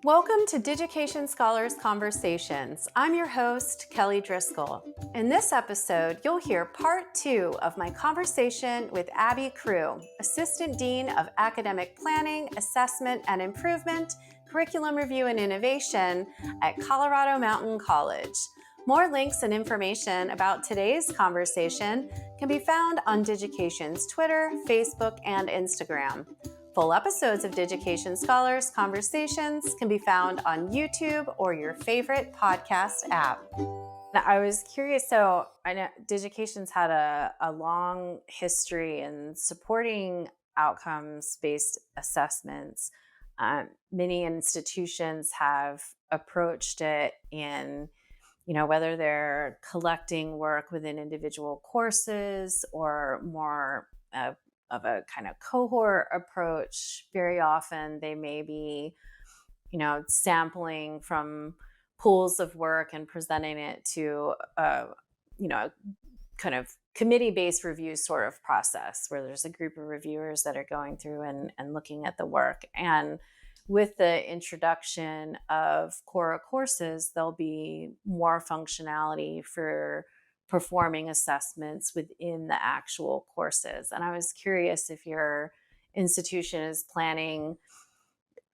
Welcome to Digication Scholars Conversations. I'm your host, Kelly Driscoll. In this episode, you'll hear part 2 of my conversation with Abby Crew, Assistant Dean of Academic Planning, Assessment and Improvement, Curriculum Review and Innovation at Colorado Mountain College. More links and information about today's conversation can be found on Digication's Twitter, Facebook, and Instagram. Full episodes of Digication Scholars Conversations can be found on YouTube or your favorite podcast app. Now, I was curious, so I know Digication's had a long history in supporting outcomes-based assessments. Many institutions have approached it in, whether they're collecting work within individual courses or more of a kind of cohort approach. Very often they may be, sampling from pools of work and presenting it to kind of committee-based review sort of process where there's a group of reviewers that are going through and looking at the work. And with the introduction of Cora courses, there'll be more functionality for performing assessments within the actual courses. And I was curious if your institution is planning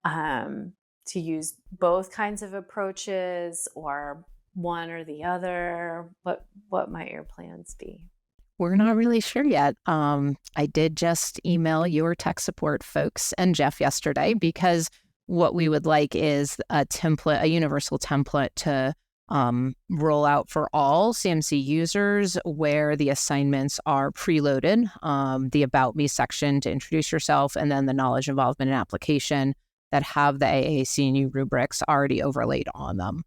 to use both kinds of approaches or one or the other. What might your plans be? We're not really sure yet. I did just email your tech support folks and Jeff yesterday because what we would like is a template, a universal template to roll out for all CMC users where the assignments are preloaded, the About Me section to introduce yourself, and then the knowledge, involvement, and application that have the AAC&U rubrics already overlaid on them.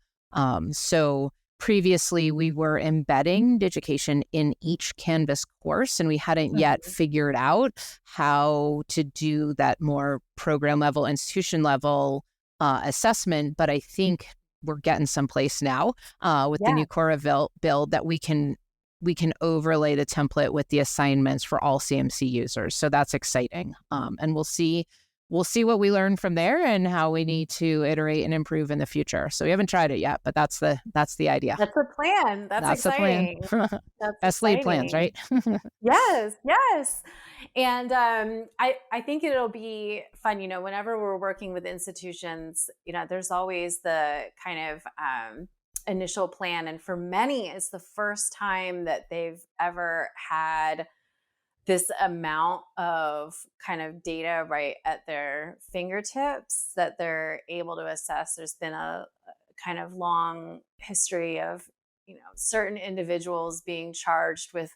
So previously, we were embedding Digication in each Canvas course, and we hadn't yet figured out how to do that more program level, institution level assessment. But I think we're getting someplace now with the new Cora build that we can overlay the template with the assignments for all CMC users. So that's exciting. And we'll see what we learn from there and how we need to iterate and improve in the future. So we haven't tried it yet, but that's the idea. That's the plan. That's exciting. The plan. That's Best laid plans, right? Yes. And I think it'll be fun, whenever we're working with institutions, there's always the kind of initial plan. And for many, it's the first time that they've ever had this amount of kind of data right at their fingertips that they're able to assess. There's been a kind of long history of, certain individuals being charged with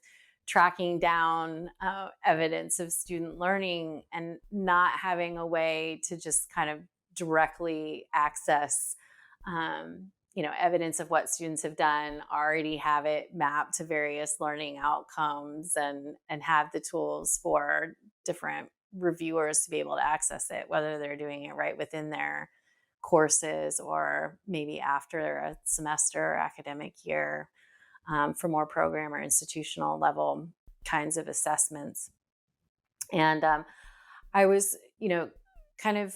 tracking down evidence of student learning and not having a way to just kind of directly access evidence of what students have done, already have it mapped to various learning outcomes and have the tools for different reviewers to be able to access it, whether they're doing it right within their courses or maybe after a semester or academic year for more program or institutional level kinds of assessments. And I was, kind of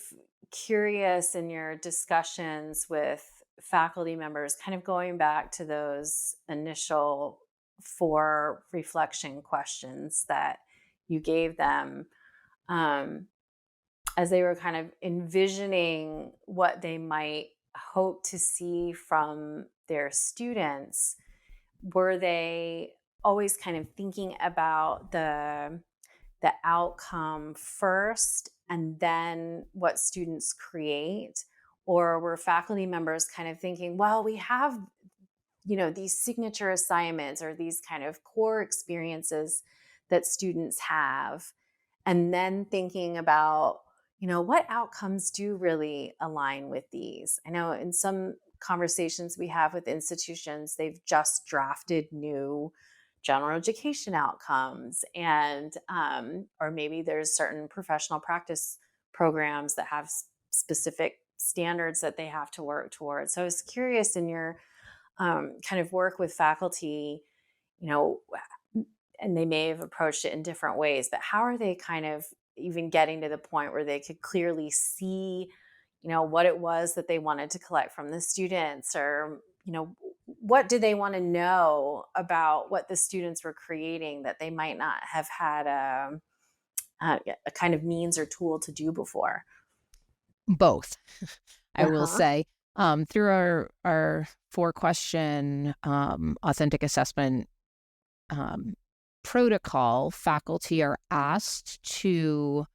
curious in your discussions with faculty members, kind of going back to those initial 4 reflection questions that you gave them as they were kind of envisioning what they might hope to see from their students. Were they always kind of thinking about the outcome first and then what students create? Or were faculty members kind of thinking, well, we have, these signature assignments or these kind of core experiences that students have, and then thinking about, what outcomes do really align with these? I know in some conversations we have with institutions, they've just drafted new general education outcomes, and or maybe there's certain professional practice programs that have specific standards that they have to work towards. So I was curious in your kind of work with faculty, and they may have approached it in different ways, but how are they kind of even getting to the point where they could clearly see, what it was that they wanted to collect from the students, or, what do they want to know about what the students were creating that they might not have had a kind of means or tool to do before. Both, I will Uh-huh. say. Through our 4-question authentic assessment um, protocol, faculty are asked to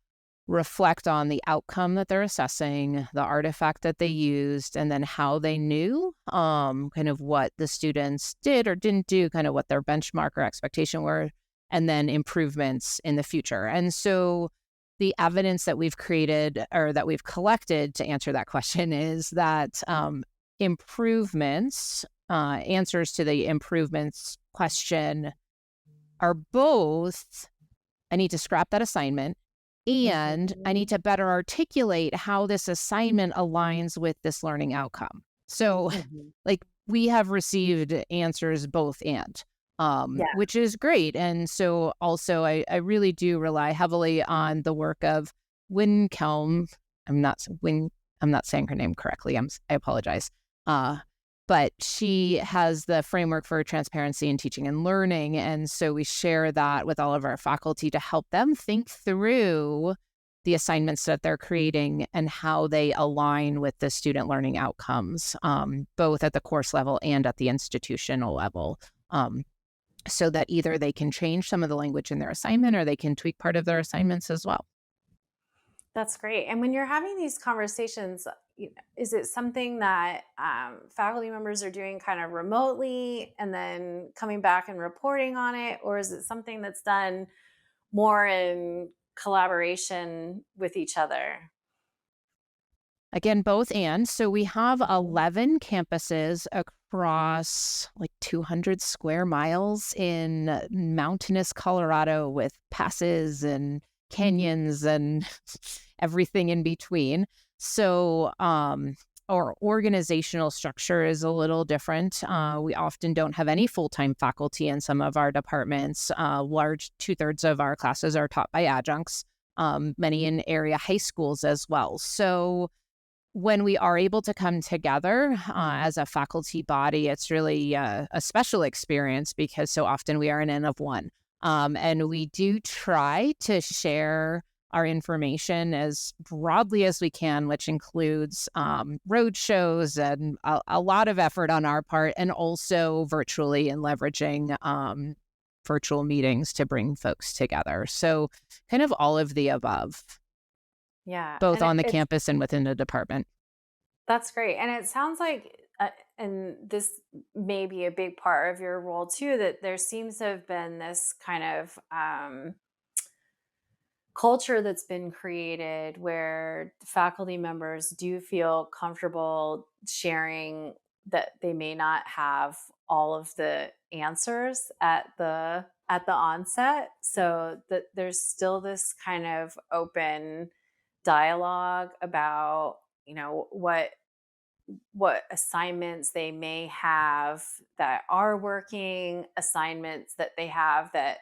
reflect on the outcome that they're assessing, the artifact that they used, and then how they knew kind of what the students did or didn't do, kind of what their benchmark or expectation were, and then improvements in the future. And so the evidence that we've created or that we've collected to answer that question is that improvements, answers to the improvements question are both, I need to scrap that assignment, and I Mhm. need to better articulate how this assignment aligns with this learning outcome. So, Mhm. like, we have received answers both and, Yeah. which is great. And so also I really do rely heavily on the work of Winkelm. I'm not Win I'm not saying her name correctly. I apologize. Uh, but she has the framework for transparency in teaching and learning. And so we share that with all of our faculty to help them think through the assignments that they're creating and how they align with the student learning outcomes, both at the course level and at the institutional level, so that either they can change some of the language in their assignment or they can tweak part of their assignments as well. That's great. And when you're having these conversations, is it something that faculty members are doing kind of remotely and then coming back and reporting on it? Or is it something that's done more in collaboration with each other? Again, both and. So we have Mhm. 11 campuses across like 200 square miles in mountainous Colorado with passes and canyons and everything in between. So, our organizational structure is a little different. We often don't have any full-time faculty in some of our departments. Large 2/3 of our classes are taught by adjuncts, many in area high schools as well. So, when we are able to come together as a faculty body, it's really a special experience because so often we are an N of one. And we do try to share our information as broadly as we can, which includes road shows and a lot of effort on our part, and also virtually and leveraging virtual meetings to bring folks together. So, kind of all of the above, Yeah. both And on the it's campus and within the department. That's great. And it sounds like, and this may be a big part of your role too, that there seems to have been this kind of culture that's been created where faculty members do feel comfortable sharing that they may not have all of the answers at the onset, so that there's still this kind of open dialogue about what assignments they may have that are working, assignments that they have that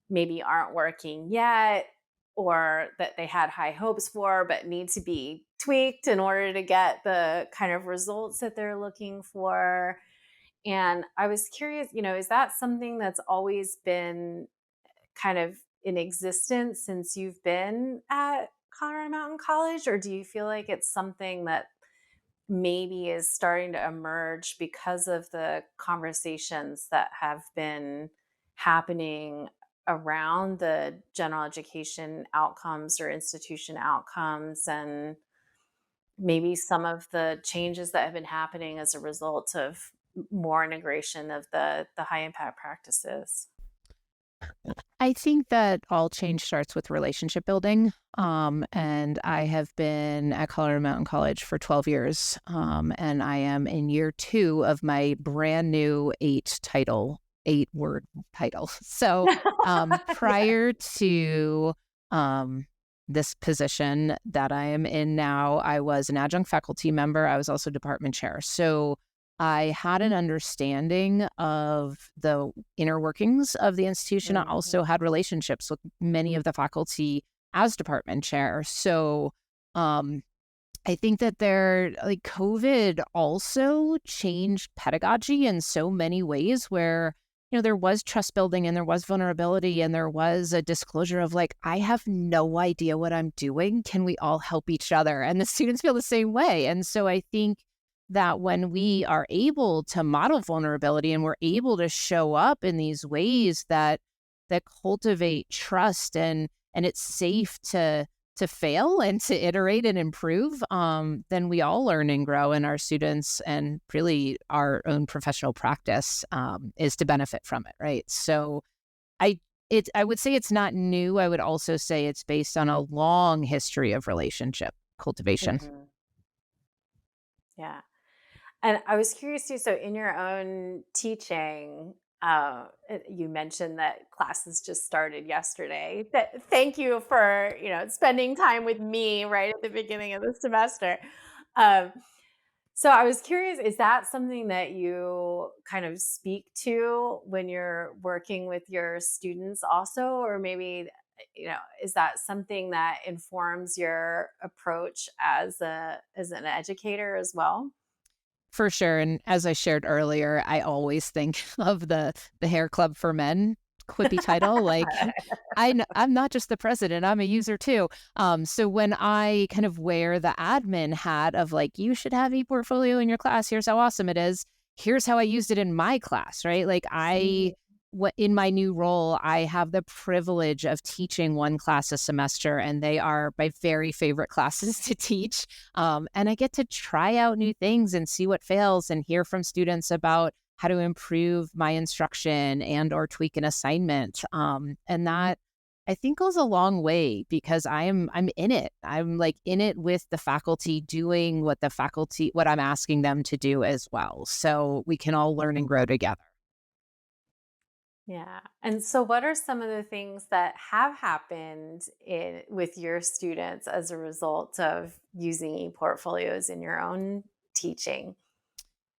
maybe aren't working yet, or that they had high hopes for but need to be tweaked in order to get the kind of results that they're looking for. And I was curious, is that something that's always been kind of in existence since you've been at Colorado Mountain College, or do you feel like it's something that maybe is starting to emerge because of the conversations that have been happening around the general education outcomes or institution outcomes, and maybe some of the changes that have been happening as a result of more integration of the high impact practices? I think that all change starts with relationship building. And I have been at Colorado Mountain College for 12 years. And I am in year 2 of my brand new 8-word title. So, Yeah. prior to um, this position that I am in now, I was an adjunct faculty member. I was also department chair. So, I had an understanding of the inner workings of the institution. I Mhm. also had relationships with many of the faculty as department chair. So, um, I think that they're like COVID also changed pedagogy in so many ways where, there was trust building and there was vulnerability and there was a disclosure of like, I have no idea what I'm doing. Can we all help each other? And the students feel the same way. And so I think that when we are able to model vulnerability and we're able to show up in these ways that cultivate trust and it's safe to fail and to iterate and improve, then we all learn and grow, and our students and really our own professional practice is to benefit from it, right? So I I would say it's not new. I would also say it's based on a long history of relationship cultivation. Mhm. Yeah. And I was curious too. So, in your own teaching, you mentioned that classes just started yesterday. Thank you for spending time with me right at the beginning of the semester. Um, so, I was curious: is that something that you kind of speak to when you're working with your students, also, or maybe is that something that informs your approach as an educator as well? For sure, and as I shared earlier, I always think of the Hair Club for Men quippy title, like, I'm not just the president, I'm a user too. So when I kind of wear the admin hat of like, "You should have ePortfolio in your class, here's how awesome it is. Here's how I used it in my class," right? Like, in my new role, I have the privilege of teaching one class a semester, and they are my very favorite classes to teach. And I get to try out new things and see what fails and hear from students about how to improve my instruction and or tweak an assignment. And that I think goes a long way because I'm in it. I'm like in it with the faculty doing what I'm asking them to do as well. So we can all learn and grow together. Yeah. And so what are some of the things that have happened with your students as a result of using ePortfolios in your own teaching?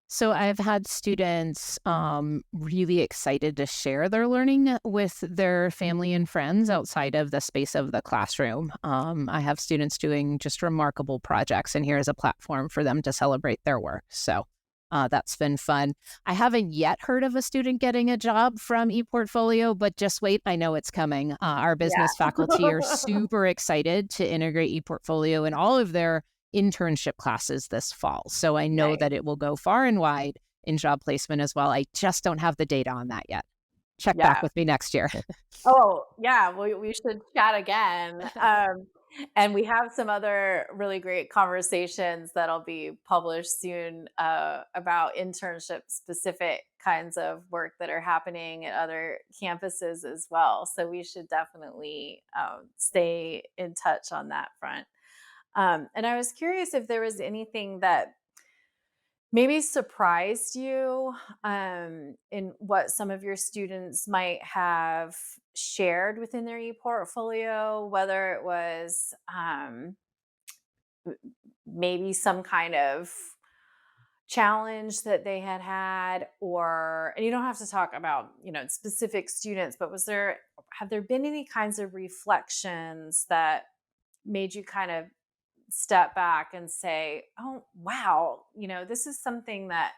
So I've had students really excited to share their learning with their family and friends outside of the space of the classroom. I have students doing just remarkable projects, and here's a platform for them to celebrate their work. So that's been fun. I haven't yet heard of a student getting a job from ePortfolio, but just wait, I know it's coming. Our Yeah. business faculty are super excited to integrate ePortfolio in all of their internship classes this fall. So I know Nice. that it will go far and wide in job placement as well. I just don't have the data on that yet. Check back Yeah. with me next year. Oh, yeah. We should chat again. And we have some other really great conversations that'll be published soon about internship specific kinds of work that are happening at other campuses as well. So we should definitely stay in touch on that front. And I was curious if there was anything that maybe surprised you in what some of your students might have shared within their ePortfolio, whether it was maybe some kind of challenge that they had had, or and you don't have to talk about specific students, but have there been any kinds of reflections that made you kind of step back and say, "Oh, wow, this is something that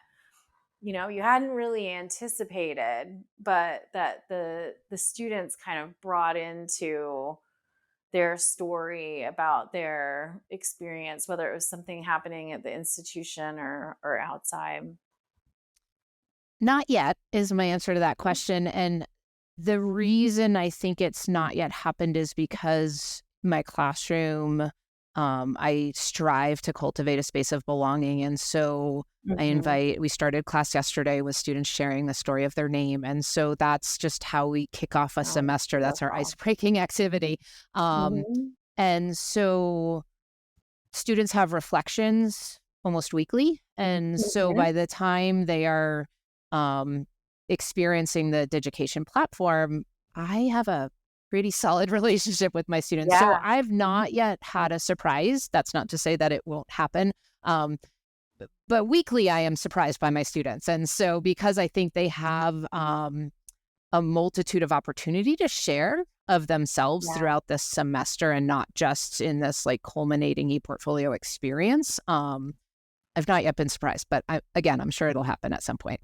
you hadn't really anticipated, but that the students kind of brought into their story about their experience, whether it was something happening at the institution or outside." Not yet is my answer to that question. And the reason I think it's not yet happened is because my classroom, I strive to cultivate a space of belonging. And so Mhm. we started class yesterday with students sharing the story of their name. And so that's just how we kick off a Oh, semester. That's our beautiful. ice breaking activity. Um, Mhm. and so students have reflections almost weekly. And so Mhm. by the time they are um, experiencing the Digication platform, I have a pretty solid relationship with my students. So Yeah. I've not yet had a surprise. That's not to say that it won't happen. Um, but weekly, I am surprised by my students. And so because I think they have a multitude of opportunity to share. of themselves Yeah. throughout this semester and not just in this like culminating ePortfolio experience. I've not yet been surprised, but again, I'm sure it'll happen at some point.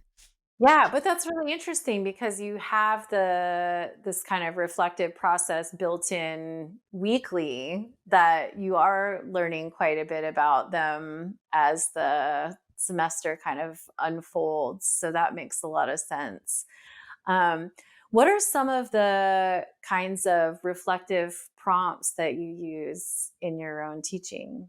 Yeah, but that's really interesting because you have this kind of reflective process built in weekly that you are learning quite a bit about them as the semester kind of unfolds. So that makes a lot of sense. Um, what are some of the kinds of reflective prompts that you use in your own teaching?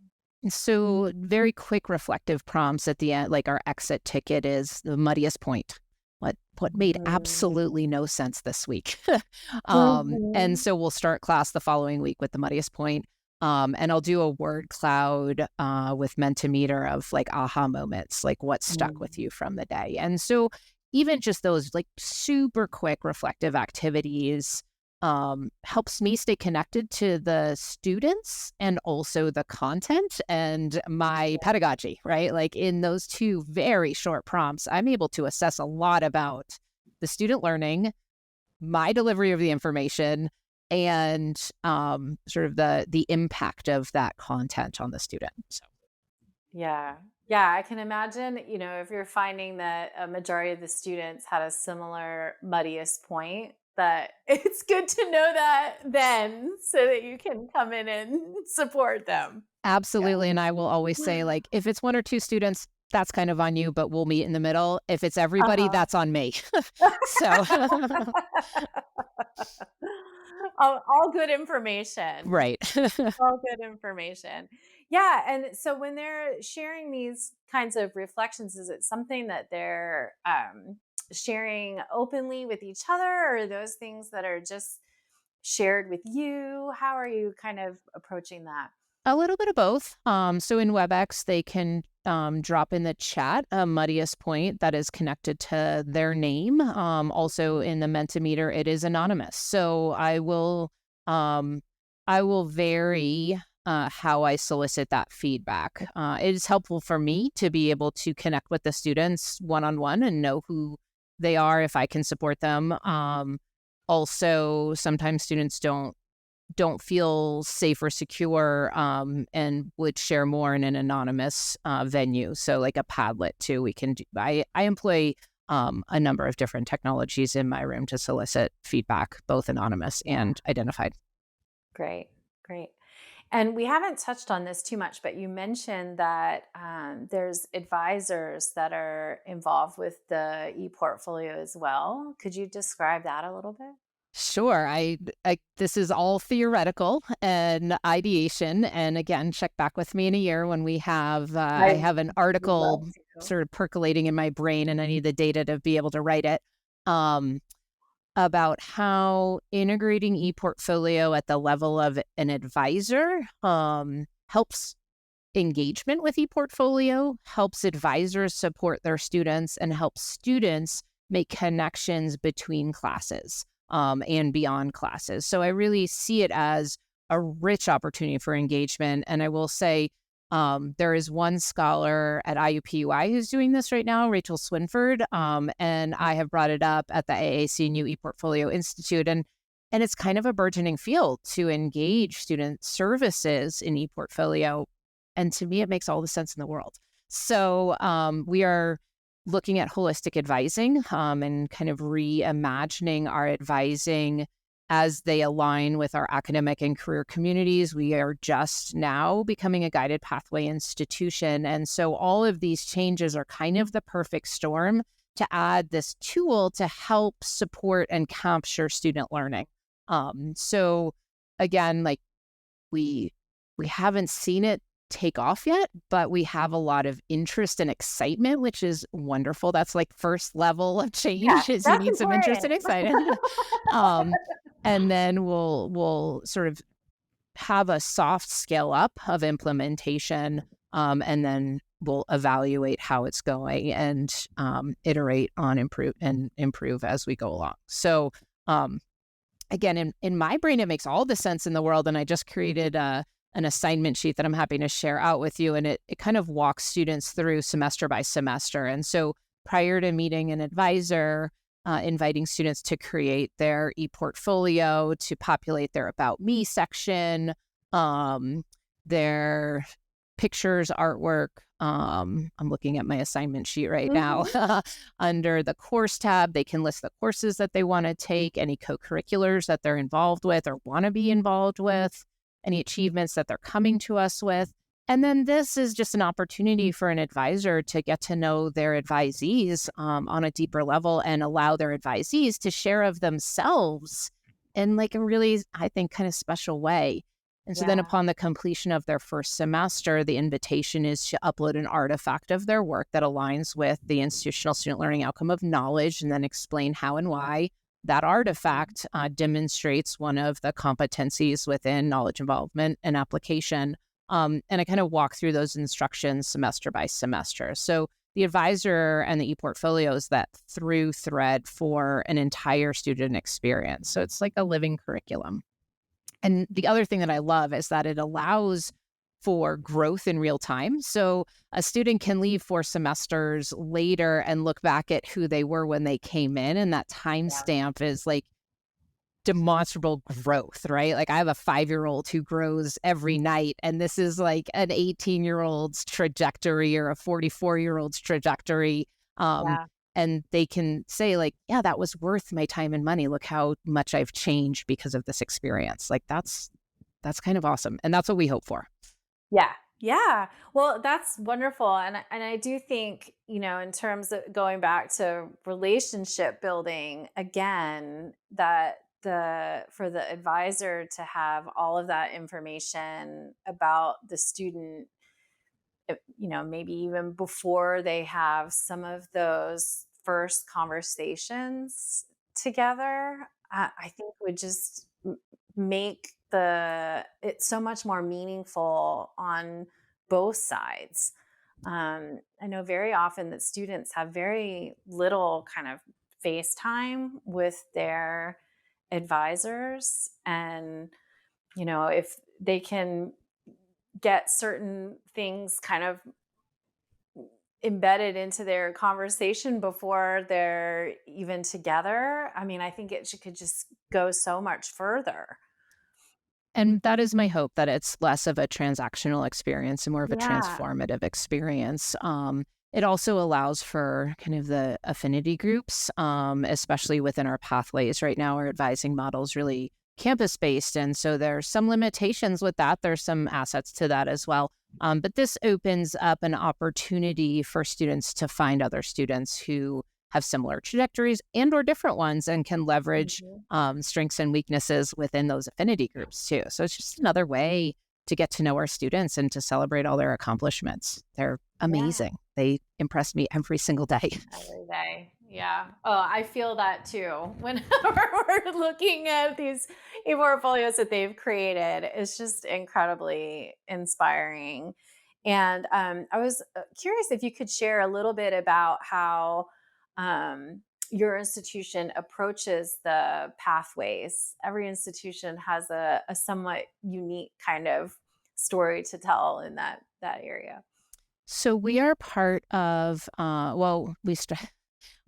So very quick reflective prompts at the end, like our exit ticket is the muddiest point. What made Mhm. absolutely no sense this week? And Mhm. so we'll start class the following week with the muddiest point. And I'll do a word cloud with Mentimeter of like aha moments, like what stuck with Mm. you from the day. And so even just those like super quick reflective activities helps me stay connected to the students and also the content and my pedagogy, right? Like in those two very short prompts, I'm able to assess a lot about the student learning, my delivery of the information, and sort of the impact of that content on the student. So. Yeah. Yeah, I can imagine, if you're finding that a majority of the students had a similar muddiest point, that it's good to know that then so that you can come in and support them. Yeah. Absolutely. And I will always say, like, if it's one or two students, that's kind of on you, but we'll meet in the middle. If it's everybody, Uh-huh. that's on me. So, All good information. right. All good information. Yeah, and so when they're sharing these kinds of reflections, is it something that they're sharing openly with each other, or are those things that are just shared with you? How are you kind of approaching that? A little bit of both. So in WebEx, they can drop in the chat a muddiest point that is connected to their name. Also in the Mentimeter, it is anonymous. So um, I will vary how I solicit that feedback. It is helpful for me to be able to connect with the students one on one and know who they are if I can support them. Also, sometimes students don't feel safe or secure and would share more in an anonymous venue. So like a Padlet too, we can do. I employ a number of different technologies in my room to solicit feedback, both anonymous Yeah, and identified. great, great. And we haven't touched on this too much, but you mentioned that there's advisors that are involved with the ePortfolio as well. Could you describe that a little bit? Sure. This is all theoretical and ideation. And again, check back with me in a year when I I have an would love article to. sort of percolating in my brain and I need the data to be able to write it. Um, about how integrating ePortfolio at the level of an advisor helps engagement with ePortfolio, helps advisors support their students, and helps students make connections between classes and beyond classes. So I really see it as a rich opportunity for engagement. And I will say, there is one scholar at IUPUI who's doing this right now, Rachel Swinford, and I have brought it up at the AACNU ePortfolio Institute, and it's kind of a burgeoning field to engage student services in ePortfolio. And to me, it makes all the sense in the world. So we are looking at holistic advising and kind of reimagining our advising as they align with our academic and career communities. We are just now becoming a guided pathway institution. And so all of these changes are kind of the perfect storm to add this tool to help support and capture student learning. So again, like we we haven't seen it take off yet, but we have a lot of interest and excitement, which is wonderful. That's like first level of Yeah, change is you that's need some interest important. and excitement. um, and then we'll sort of have a soft scale up of implementation, and then we'll evaluate how it's going and iterate on improve as we go along. So um, again, in my brain, it makes all the sense in the world. And I just created an assignment sheet that I'm happy to share out with you. And it kind of walks students through semester by semester. And so prior to meeting an advisor, inviting students to create their ePortfolio, to populate their About Me section, their pictures, artwork. I'm looking at my assignment sheet right now. Mhm. Under the course tab, they can list the courses that they want to take, any co-curriculars that they're involved with or want to be involved with, any achievements that they're coming to us with. And then this is just an opportunity for an advisor to get to know their advisees on a deeper level and allow their advisees to share of themselves in like a really, I think, kind of special way. And so then Yeah. upon the completion of their first semester, the invitation is to upload an artifact of their work that aligns with the institutional student learning outcome of knowledge, and then explain how and why that artifact demonstrates one of the competencies within knowledge involvement and application. And I kind of walk through those instructions semester by semester. So the advisor and the ePortfolio is that through thread for an entire student experience. So it's like a living curriculum. And the other thing that I love is that it allows for growth in real time. So a student can leave 4 semesters later and look back at who they were when they came in. And that Yeah. timestamp is like demonstrable growth, right? Like I have a 5-year-old who grows every night, and this is like an 18-year-old's trajectory or a 44-year-old's trajectory. Um, Yeah. and they can say like, yeah, that was worth my time and money. Look how much I've changed because of this experience. Like that's kind of awesome. And that's what we hope for. Yeah. Yeah. Well, that's wonderful. And I do think, in terms of going back to relationship building again, that the for the advisor to have all of that information about the student, maybe even before they have some of those first conversations together, I think would just make it so much more meaningful on both sides. I know very often that students have very little kind of face time with their advisors, and if they can get certain things kind of embedded into their conversation before they're even together, I mean, I think could just go so much further. And that is my hope, that it's less of a transactional experience and more of a Yeah. transformative experience. It also allows for kind of the affinity groups, especially within our pathways. Right now, our advising model is really campus based. And so there's some limitations with that. There's some assets to that as well. But this opens up an opportunity for students to find other students who have similar trajectories and or different ones and can leverage Mhm. strengths and weaknesses within those affinity groups too. So it's just another way to get to know our students and to celebrate all their accomplishments. They're Yeah. amazing. They impress me every single day. Every day. Yeah. Oh, I feel that too. Whenever we're looking at these portfolios that they've created, it's just incredibly inspiring. And I was curious if you could share a little bit about how your institution approaches the pathways. Every institution has a somewhat unique kind of story to tell in that area. So we are part of,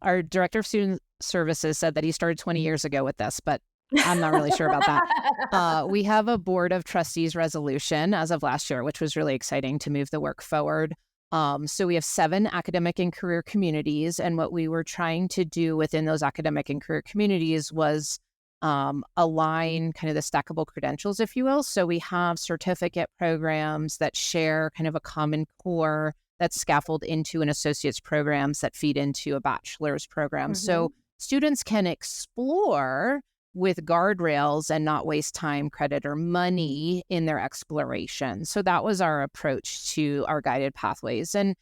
our director of student services said that he started 20 years ago with this, but I'm not really sure about that. We have a board of trustees resolution as of last year, which was really exciting to move the work forward. So we have 7 academic and career communities. And what we were trying to do within those academic and career communities was align kind of the stackable credentials, if you will. So we have certificate programs that share kind of a common core that's scaffold into an associate's programs that feed into a bachelor's program. So Hmm. students can explore with guardrails and not waste time, credit, or money in their exploration. So that was our approach to our guided pathways. And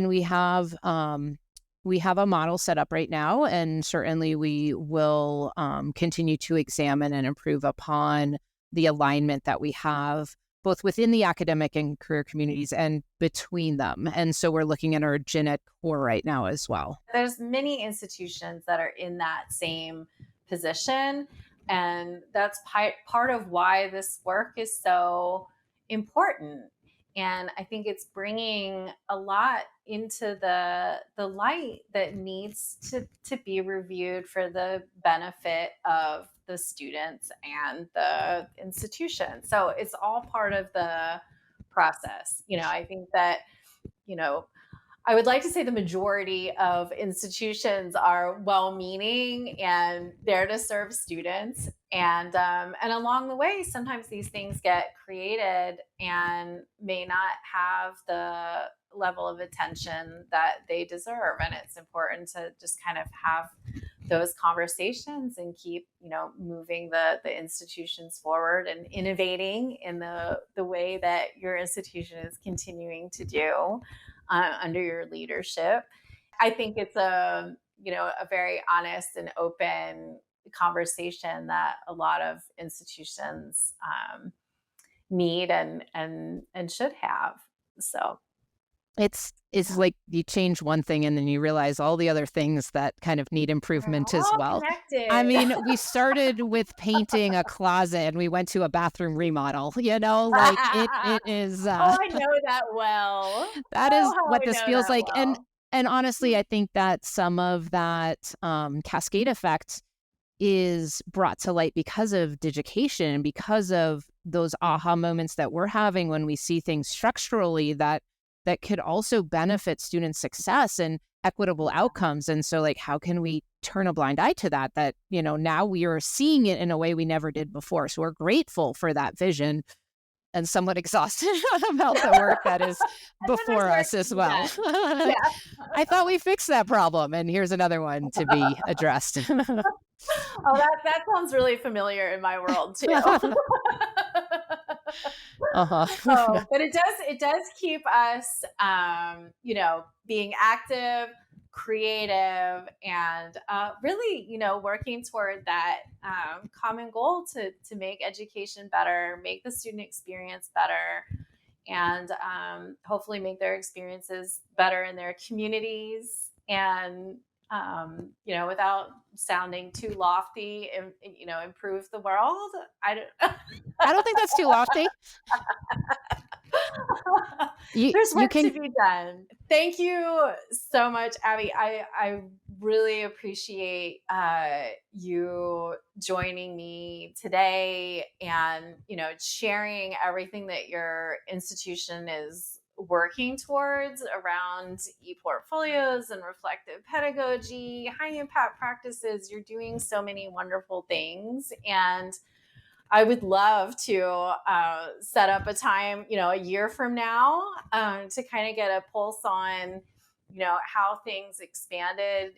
we have a model set up right now, and certainly we will continue to examine and improve upon the alignment that we have both within the academic and career communities and between them. And so we're looking at our gen ed core right now as well. There's many institutions that are in that same position, and that's part of why this work is so important. And I think it's bringing a lot into the light that needs to be reviewed for the benefit of the students and the institution. So it's all part of the process. I think that, you know, I would like to say the majority of institutions are well-meaning and there to serve students. And along the way, sometimes these things get created and may not have the level of attention that they deserve. And it's important to just kind of have those conversations and keep, moving the institutions forward and innovating in the way that your institution is continuing to do under your leadership. I think it's a very honest and open conversation that a lot of institutions need and should have. So It's like you change one thing and then you realize all the other things that kind of need we're improvement as all well. connected. I mean, we started with painting a closet and we went to a bathroom remodel, like it is, Oh, I know that well. that is How what I this know feels that like. well. And honestly, I think that some of that cascade effect is brought to light because of Digication and because of those aha moments that we're having when we see things structurally that could also benefit student success and equitable outcomes. And so, like, how can we turn a blind eye to that now we are seeing it in a way we never did before. So we're grateful for that vision and somewhat exhausted about the work that is before us as well. Yeah. I thought we fixed that problem, and here's another one to be addressed. Oh, that sounds really familiar in my world too. But it does keep us, being active, creative, and really, working toward that common goal to make education better, make the student experience better, and hopefully make their experiences better in their communities. And without sounding too lofty, and improve the world. I don't think that's too lofty. There's work to be done. Thank you so much, Abby. I really appreciate you joining me today and sharing everything that your institution is working towards around ePortfolios and reflective pedagogy, high impact practices. You're doing so many wonderful things, and I would love to set up a time, a year from now, to kind of get a pulse on, how things expanded,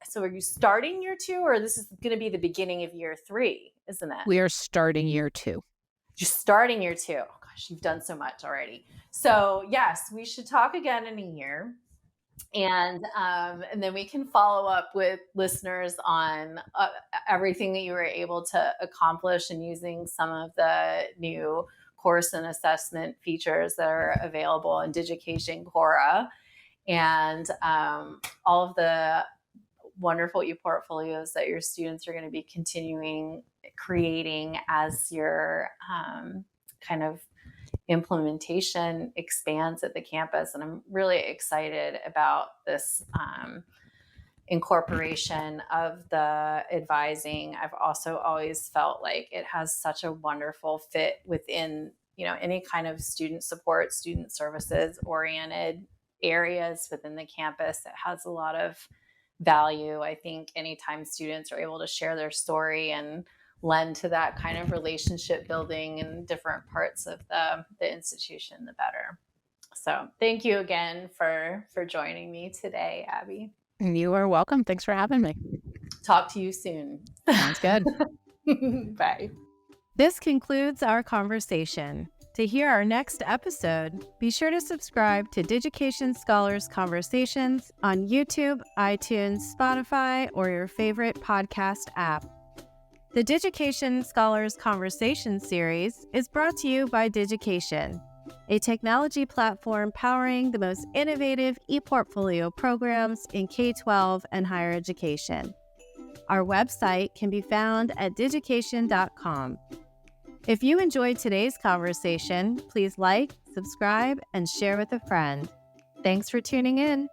so are you starting year 2, or this is going to be the beginning of year 3, isn't it? We are starting year 2. You're starting year 2. Oh gosh, you've done so much already. So yes, we should talk again in a year. And then we can follow up with listeners on everything that you were able to accomplish and using some of the new course and assessment features that are available in Digication Cora, and all of the wonderful ePortfolios that your students are going to be continuing creating as your kind of implementation expands at the campus. And I'm really excited about this incorporation of the advising. I've also always felt like it has such a wonderful fit within any kind of student support, student services oriented areas within the campus. It has a lot of value. I think anytime students are able to share their story and lend to that kind of relationship building in different parts of the institution, the better. So thank you again for joining me today, Abby. You are welcome. Thanks for having me. Talk to you soon. Sounds good. Bye. This concludes our conversation. To hear our next episode, be sure to subscribe to Digication Scholars Conversations on YouTube, iTunes, Spotify, or your favorite podcast app. The Digication Scholars Conversation series is brought to you by Digication, a technology platform powering the most innovative ePortfolio programs in K-12 and higher education. Our website can be found at digication.com. If you enjoyed today's conversation, please like, subscribe, and share with a friend. Thanks for tuning in.